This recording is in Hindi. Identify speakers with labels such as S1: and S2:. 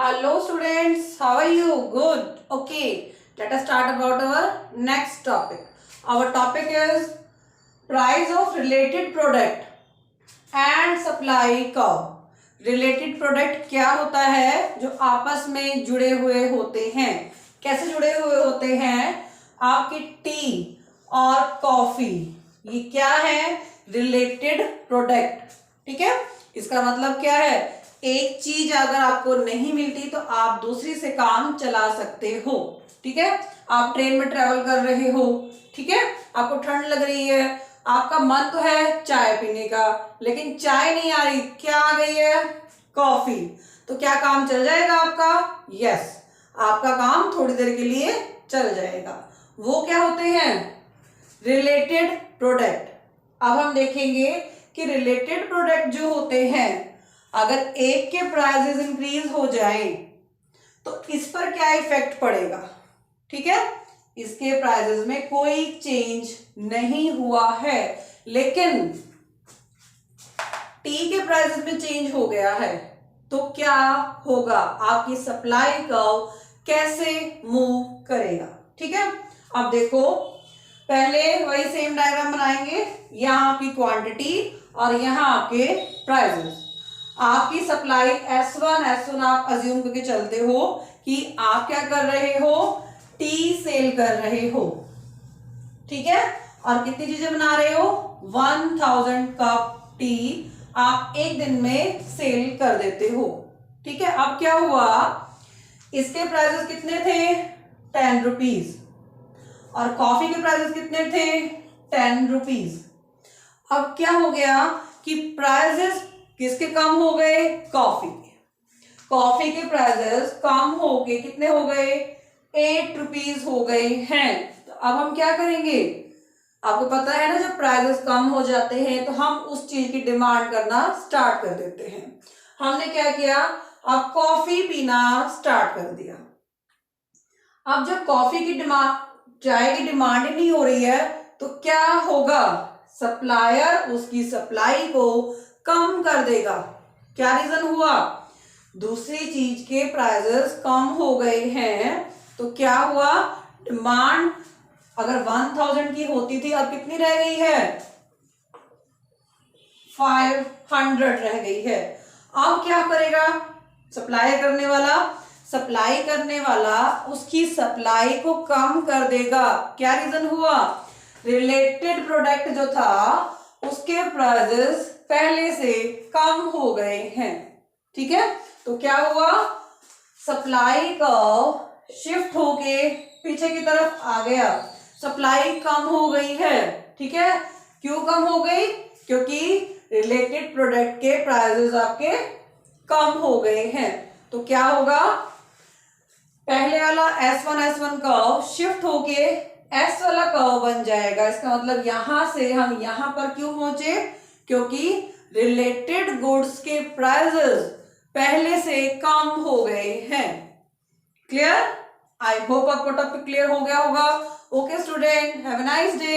S1: Hello students, how are you? Good. Okay, let us start about our next topic. Our topic is price of related product and supply curve. Related product क्या होता है? जो आपस में जुड़े हुए होते हैं. कैसे जुड़े हुए होते हैं? आपकी टी और कॉफी ये क्या है? Related product. ठीक है, इसका मतलब क्या है? एक चीज अगर आपको नहीं मिलती तो आप दूसरी से काम चला सकते हो. ठीक है, आप ट्रेन में ट्रेवल कर रहे हो. ठीक है, आपको ठंड लग रही है, आपका मन तो है चाय पीने का, लेकिन चाय नहीं आ रही, क्या आ गई है? कॉफी. तो क्या काम चल जाएगा आपका? यस, आपका काम थोड़ी देर के लिए चल जाएगा. वो क्या होते हैं? Related product. अब हम देखेंगे कि रिलेटेड प्रोडक्ट जो होते हैं, अगर एक के प्राइसेस इंक्रीज हो जाएं तो इस पर क्या इफेक्ट पड़ेगा? ठीक है, इसके प्राइसेस में कोई चेंज नहीं हुआ है, लेकिन टी के प्राइसेस में चेंज हो गया है, तो क्या होगा? आपकी सप्लाई कर्व कैसे मूव करेगा? ठीक है, अब देखो, पहले वही सेम डायग्राम बनाएंगे. यहाँ आपकी क्वांटिटी और यहाँ आपके प्राइसेस. आपकी सप्लाई S1 आप अज्यूम करके चलते हो कि आप क्या कर रहे हो? टी सेल कर रहे हो. ठीक है, और कितनी चीजें बना रहे हो? 1000 कप टी आप एक दिन में सेल कर देते हो. ठीक है, अब क्या हुआ? इसके प्राइसेस कितने थे? 10 रुपीज. और कॉफी के प्राइसेस कितने थे? 10 रुपीज. अब क्या हो गया कि प्राइसेस किसके कम हो गए? कॉफी के. कॉफी के प्राइसेस कम हो के कितने हो गए? 8 रुपीज हो गए हैं. तो अब हम क्या करेंगे? आपको पता है ना, जब प्राइसेस कम हो जाते हैं तो हम उस चीज की डिमांड करना स्टार्ट कर देते हैं. हमने क्या किया? अब कॉफी पीना स्टार्ट कर दिया. अब जब कॉफी की डिमांड, चाय की डिमांड ही नहीं हो रही है, तो क्या होगा? सप्लायर उसकी सप्लाई को कम कर देगा. क्या रीजन हुआ? दूसरी चीज के प्राइसेस कम हो गए हैं, तो क्या हुआ? डिमांड अगर 1000 की होती थी, अब कितनी रह गई है? 500 रह गई है. अब क्या करेगा सप्लाई करने वाला उसकी सप्लाई को कम कर देगा. क्या रीजन हुआ? रिलेटेड प्रोडक्ट जो था उसके प्राइसेस पहले से कम हो गए हैं. ठीक है, तो क्या हुआ? सप्लाई कर्व शिफ्ट होके पीछे की तरफ आ गया. सप्लाई कम हो गई है. ठीक है, क्यों कम हो गई? क्योंकि रिलेटेड प्रोडक्ट के प्राइसेस आपके कम हो गए हैं. तो क्या होगा? पहले वाला S1 कर्व शिफ्ट होके S वाला कर्व बन जाएगा. इसका मतलब यहां से हम यहां पर क्यों पहुंचे? क्योंकि रिलेटेड गुड्स के प्राइसेस पहले से कम हो गए हैं. क्लियर? आई होप आपको टॉपिक क्लियर हो गया होगा. Okay student, have a nice day.